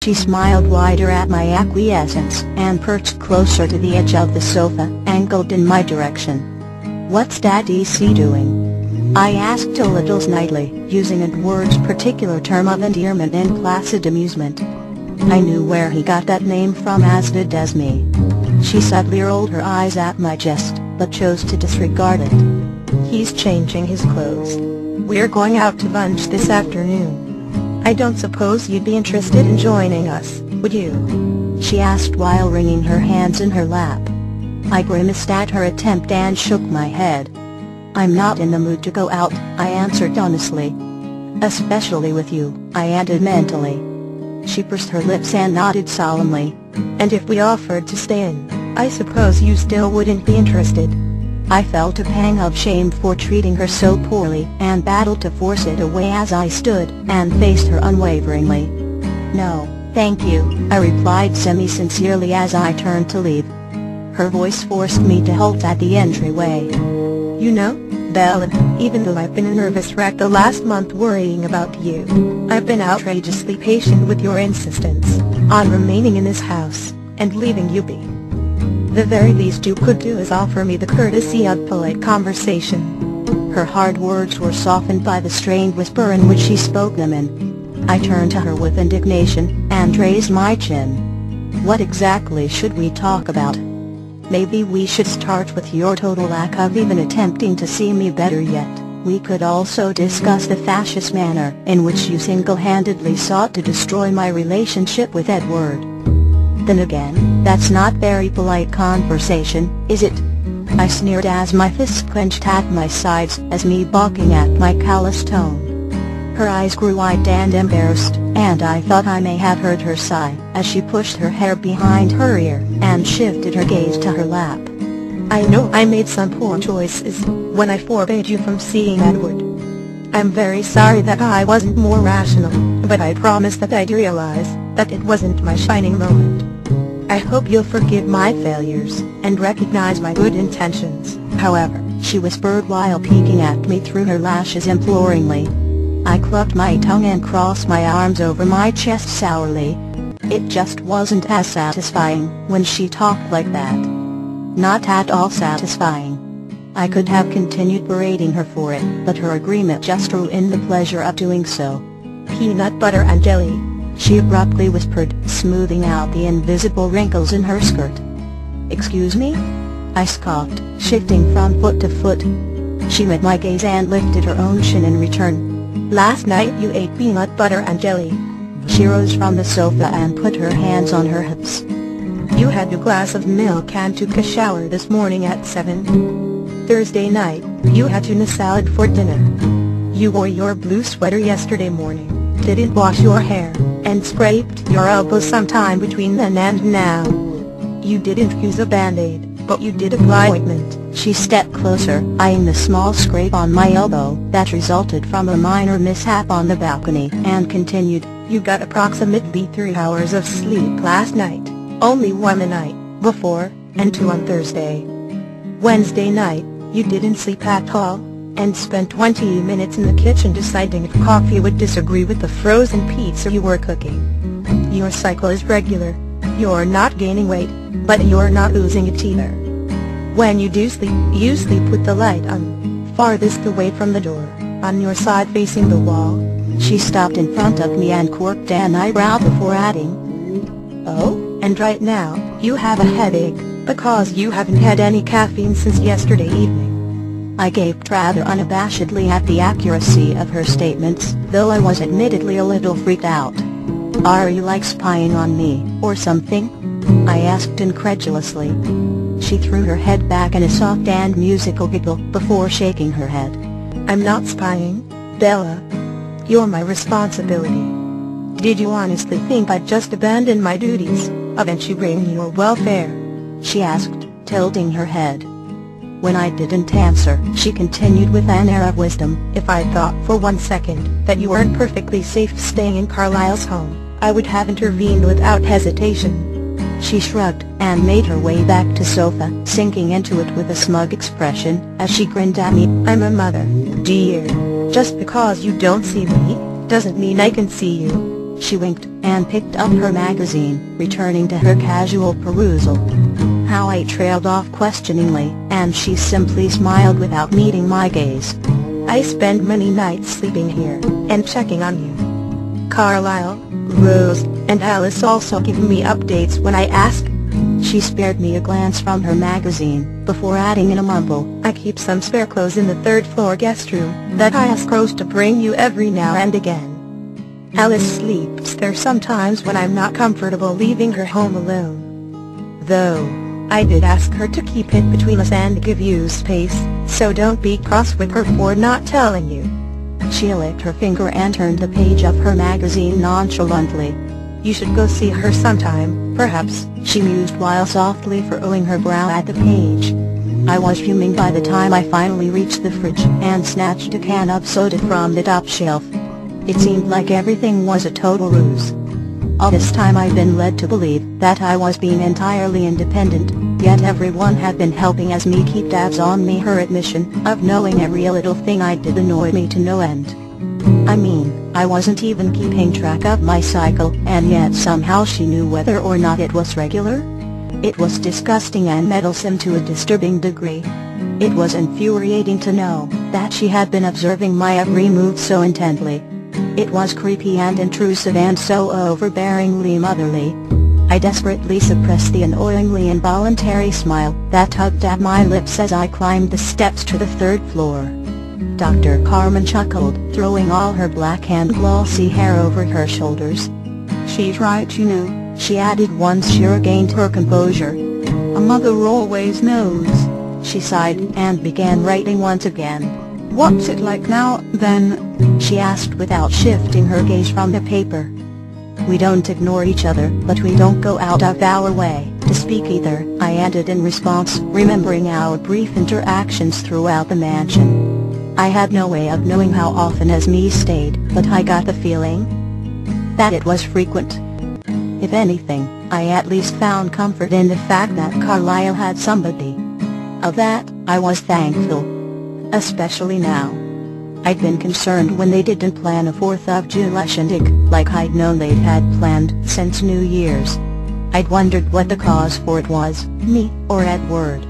She smiled wider at my acquiescence and perched closer to the edge of the sofa, angled in my direction. "What's Daddy C doing?" I asked a little snidely, using Edward's particular term of endearment in placid amusement. I knew where he got that name from, as did Esme. She subtly rolled her eyes at my jest, but chose to disregard it. "He's changing his clothes. We're going out to lunch this afternoon. I don't suppose you'd be interested in joining us, would you?" she asked while wringing her hands in her lap. I grimaced at her attempt and shook my head. "I'm not in the mood to go out," I answered honestly. "Especially with you," I added mentally. She pursed her lips and nodded solemnly. "And if we offered to stay in, I suppose you still wouldn't be interested?" I felt a pang of shame for treating her so poorly and battled to force it away as I stood and faced her unwaveringly. "No, thank you," I replied semi-sincerely as I turned to leave. Her voice forced me to halt at the entryway. "You know, Bella, even though I've been a nervous wreck the last month worrying about you, I've been outrageously patient with your insistence on remaining in this house and leaving you be. The very least you could do is offer me the courtesy of polite conversation." Her hard words were softened by the strained whisper in which she spoke them in. I turned to her with indignation and raised my chin. "What exactly should we talk about? Maybe we should start with your total lack of even attempting to see me. Better yet, we could also discuss the fascist manner in which you single-handedly sought to destroy my relationship with Edward. Then again, that's not very polite conversation, is it?" I sneered as my fists clenched at my sides, as me balking at my callous tone. Her eyes grew wide and embarrassed, and I thought I may have heard her sigh as she pushed her hair behind her ear and shifted her gaze to her lap. "I know I made some poor choices when I forbade you from seeing Edward. I'm very sorry that I wasn't more rational, but I promise that I'd realize that it wasn't my shining moment. I hope you'll forgive my failures and recognize my good intentions, however," she whispered while peeking at me through her lashes imploringly. I clucked my tongue and crossed my arms over my chest sourly. It just wasn't as satisfying when she talked like that. Not at all satisfying. I could have continued berating her for it, but her agreement just ruined the pleasure of doing so. "Peanut butter and jelly," she abruptly whispered, smoothing out the invisible wrinkles in her skirt. "Excuse me?" I scoffed, shifting from foot to foot. She met my gaze and lifted her own chin in return. "Last night you ate peanut butter and jelly." She rose from the sofa and put her hands on her hips. "You had a glass of milk and took a shower this morning at 7. Thursday night, you had tuna salad for dinner. You wore your blue sweater yesterday morning, didn't wash your hair, and scraped your elbow sometime between then and now. You didn't use a band-aid, but you did apply ointment." She stepped closer, eyeing the small scrape on my elbow that resulted from a minor mishap on the balcony, and continued, "You got approximately 3 hours of sleep last night, only 1 the night before, and 2 on Thursday. Wednesday night, you didn't sleep at all, and spent 20 minutes in the kitchen deciding if coffee would disagree with the frozen pizza you were cooking. Your cycle is regular. You're not gaining weight, but you're not losing it either. When you do sleep, you sleep with the light on, farthest away from the door, on your side facing the wall." She stopped in front of me and quirked an eyebrow before adding, "Oh, and right now, you have a headache, because you haven't had any caffeine since yesterday evening." I gaped rather unabashedly at the accuracy of her statements, though I was admittedly a little freaked out. "Are you like spying on me, or something?" I asked incredulously. She threw her head back in a soft and musical giggle before shaking her head. "I'm not spying, Bella. You're my responsibility. Did you honestly think I'd just abandon my duties of ensuring your welfare?" she asked, tilting her head. When I didn't answer, she continued with an air of wisdom, "If I thought for 1 second that you weren't perfectly safe staying in Carlisle's home, I would have intervened without hesitation." She shrugged and made her way back to sofa, sinking into it with a smug expression as she grinned at me. "I'm a mother, dear. Just because you don't see me, doesn't mean I can see you." She winked and picked up her magazine, returning to her casual perusal. How I trailed off questioningly, and she simply smiled without meeting my gaze. I spend many nights sleeping here, and checking on you. Carlisle, Rose, and Alice also give me updates when I ask. She spared me a glance from her magazine, before adding in a mumble, I keep some spare clothes in the third-floor guest room that I ask Rose to bring you every now and again. Alice sleeps there sometimes when I'm not comfortable leaving her home alone. Though, I did ask her to keep it between us and give you space, so don't be cross with her for not telling you. She licked her finger and turned the page of her magazine nonchalantly. You should go see her sometime, perhaps, she mused while softly furrowing her brow at the page. I was fuming by the time I finally reached the fridge and snatched a can of soda from the top shelf. It seemed like everything was a total ruse. All this time I'd been led to believe that I was being entirely independent, yet everyone had been helping as me keep tabs on me. Her admission of knowing every little thing I did annoyed me to no end. I mean, I wasn't even keeping track of my cycle, and yet somehow she knew whether or not it was regular? It was disgusting and meddlesome to a disturbing degree. It was infuriating to know that she had been observing my every move so intently. It was creepy and intrusive and so overbearingly motherly. I desperately suppressed the annoyingly involuntary smile that tugged at my lips as I climbed the steps to the third floor. Dr. Carmen chuckled, throwing all her black and glossy hair over her shoulders. She's right, you know, she added once she regained her composure. A mother always knows. She sighed and began writing once again. What's it like now, then? She asked without shifting her gaze from the paper. We don't ignore each other, but we don't go out of our way to speak either, I added in response, remembering our brief interactions throughout the mansion. I had no way of knowing how often Esme stayed, but I got the feeling that it was frequent. If anything, I at least found comfort in the fact that Carlisle had somebody. Of that, I was thankful. Especially now. I'd been concerned when they didn't plan a 4th of July shindig, like I'd known they'd had planned since New Year's. I'd wondered what the cause for it was, me or Edward.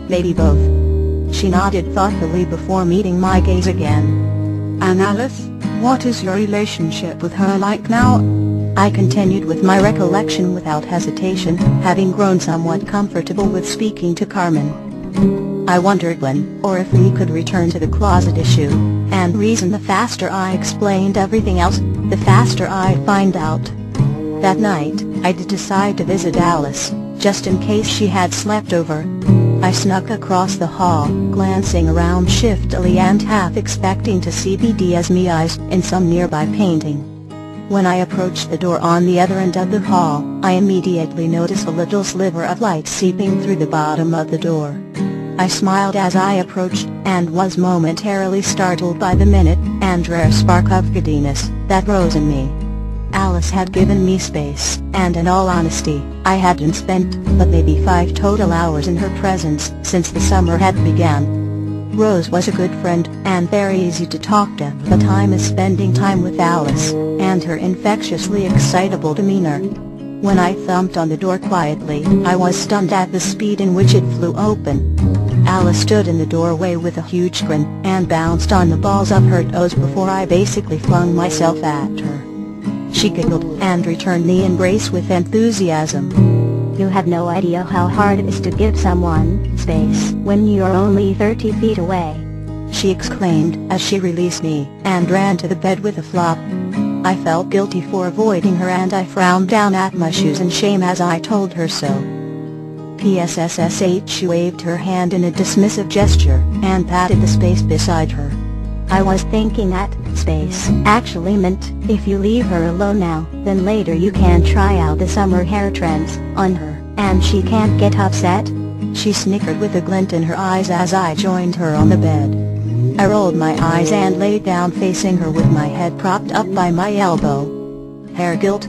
Maybe both. She nodded thoughtfully before meeting my gaze again. And Alice, what is your relationship with her like now? I continued with my recollection without hesitation, having grown somewhat comfortable with speaking to Carmen. I wondered when, or if we could return to the closet issue, and reason. The faster I explained everything else, the faster I'd find out. That night, I did decide to visit Alice, just in case she had slept over. I snuck across the hall, glancing around shiftily and half expecting to see Esme's eyes in some nearby painting. When I approached the door on the other end of the hall, I immediately noticed a little sliver of light seeping through the bottom of the door. I smiled as I approached, and was momentarily startled by the minute and rare spark of giddiness that rose in me. Alice had given me space, and in all honesty, I hadn't spent but maybe 5 total hours in her presence since the summer had begun. Rose was a good friend, and very easy to talk to, but I missed spending time with Alice, and her infectiously excitable demeanor. When I thumped on the door quietly, I was stunned at the speed in which it flew open. Alice stood in the doorway with a huge grin, and bounced on the balls of her toes before I basically flung myself at her. She giggled, and returned the embrace with enthusiasm. You have no idea how hard it is to give someone space when you're only 30 feet away, she exclaimed as she released me, and ran to the bed with a flop. I felt guilty for avoiding her, and I frowned down at my shoes in shame as I told her so. PSSSH. She waved her hand in a dismissive gesture, and patted the space beside her. I was thinking that space actually meant if you leave her alone now, then later you can try out the summer hair trends on her, and she can't get upset. She snickered with a glint in her eyes as I joined her on the bed. I rolled my eyes and lay down facing her with my head propped up by my elbow. Hair guilt?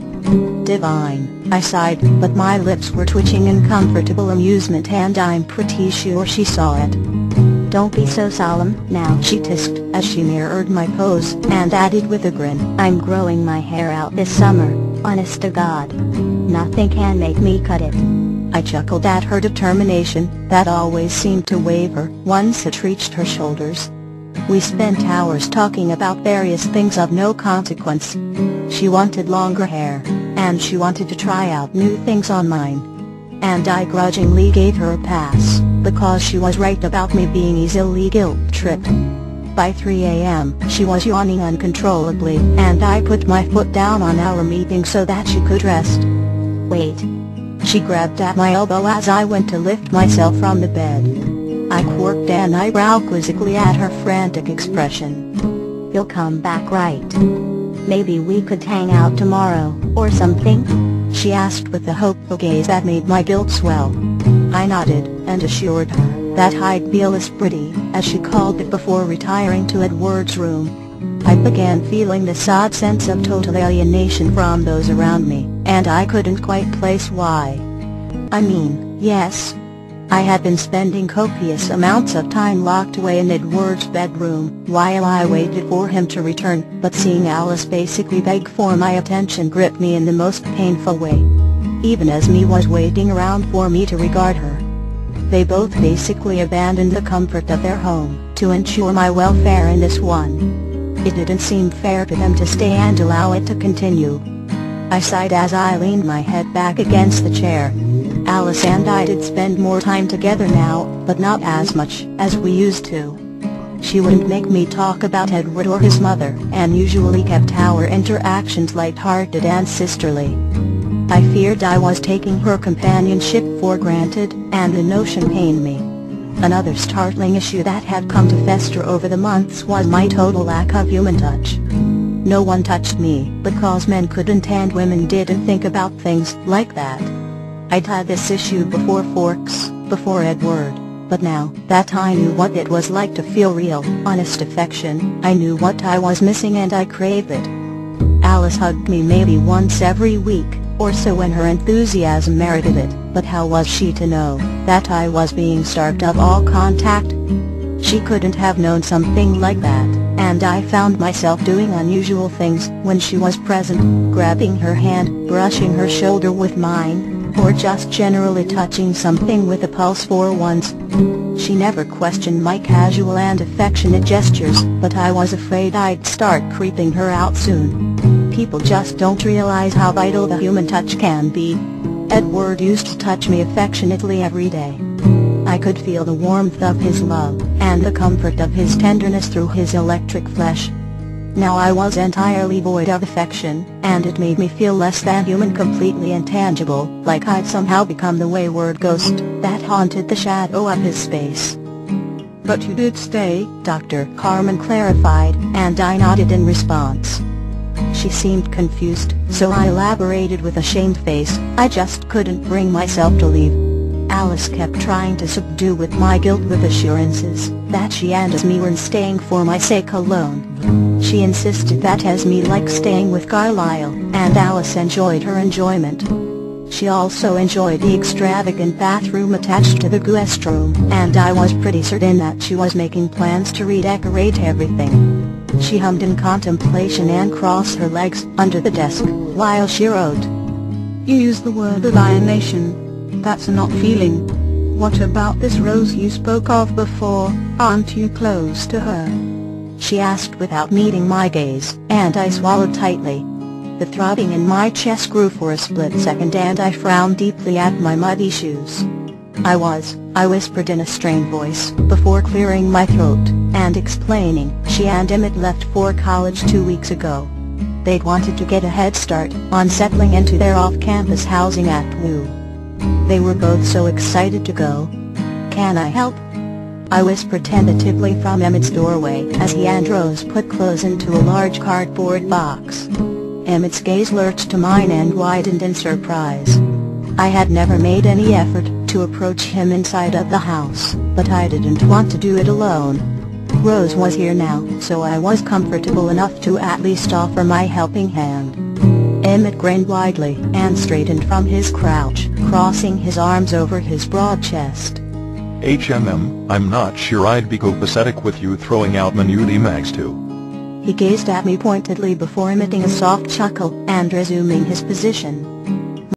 Divine, I sighed, but my lips were twitching in comfortable amusement, and I'm pretty sure she saw it. Don't be so solemn now, she hissed as she mirrored my pose, and added with a grin, I'm growing my hair out this summer, honest to God. Nothing can make me cut it. I chuckled at her determination, that always seemed to waver once it reached her shoulders. We spent hours talking about various things of no consequence. She wanted longer hair, and she wanted to try out new things on mine. And I grudgingly gave her a pass, because she was right about me being easily guilt-tripped. By 3 a.m., she was yawning uncontrollably, and I put my foot down on our meeting so that she could rest. Wait. She grabbed at my elbow as I went to lift myself from the bed. I quirked an eyebrow quizzically at her frantic expression. You'll come back, right? Maybe we could hang out tomorrow, or something? She asked with a hopeful gaze that made my guilt swell. I nodded, and assured her that I'd be as pretty, as she called it, before retiring to Edward's room. I began feeling this odd sense of total alienation from those around me, and I couldn't quite place why. I mean, yes, I had been spending copious amounts of time locked away in Edward's bedroom while I waited for him to return, but seeing Alice basically beg for my attention gripped me in the most painful way. Even as me was waiting around for me to regard her. They both basically abandoned the comfort of their home to ensure my welfare in this one. It didn't seem fair to them to stay and allow it to continue. I sighed as I leaned my head back against the chair. Alice and I did spend more time together now, but not as much as we used to. She wouldn't make me talk about Edward or his mother, and usually kept our interactions light-hearted and sisterly. I feared I was taking her companionship for granted, and the notion pained me. Another startling issue that had come to fester over the months was my total lack of human touch. No one touched me, because men couldn't and women didn't think about things like that. I'd had this issue before Forks, before Edward, but now that I knew what it was like to feel real, honest affection, I knew what I was missing and I craved it. Alice hugged me maybe once every week or so when her enthusiasm merited it, but how was she to know that I was being starved of all contact? She couldn't have known something like that, and I found myself doing unusual things when she was present, grabbing her hand, brushing her shoulder with mine, or just generally touching something with a pulse for once. She never questioned my casual and affectionate gestures, but I was afraid I'd start creeping her out soon. People just don't realize how vital the human touch can be. Edward used to touch me affectionately every day. I could feel the warmth of his love, and the comfort of his tenderness through his electric flesh. Now I was entirely void of affection, and it made me feel less than human, completely intangible, like I'd somehow become the wayward ghost that haunted the shadow of his space. But you did stay, Dr. Carmen clarified, and I nodded in response. She seemed confused, so I elaborated with a shamed face, I just couldn't bring myself to leave. Alice kept trying to subdue with my guilt with assurances that she and Esme weren't staying for my sake alone. She insisted that Esme liked staying with Carlisle, and Alice enjoyed her enjoyment. She also enjoyed the extravagant bathroom attached to the guest room, and I was pretty certain that she was making plans to redecorate everything. She hummed in contemplation and crossed her legs under the desk while she wrote. You used the word alienation. That's not feeling. What about this Rose you spoke of before? Aren't you close to her? She asked without meeting my gaze, and I swallowed tightly. The throbbing in my chest grew for a split second and I frowned deeply at my muddy shoes. I whispered in a strained voice, before clearing my throat, and explaining, she and Emmett left for college 2 weeks ago. They'd wanted to get a head start on settling into their off-campus housing at WU. They were both so excited to go. Can I help? I whispered tentatively from Emmett's doorway as he and Rose put clothes into a large cardboard box. Emmett's gaze lurched to mine and widened in surprise. I had never made any effort to approach him inside of the house, but I didn't want to do it alone. Rose was here now, so I was comfortable enough to at least offer my helping hand. Emmett grinned widely and straightened from his crouch, crossing his arms over his broad chest. I'm not sure I'd be copacetic with you throwing out Manuti Mags too. He gazed at me pointedly before emitting a soft chuckle and resuming his position.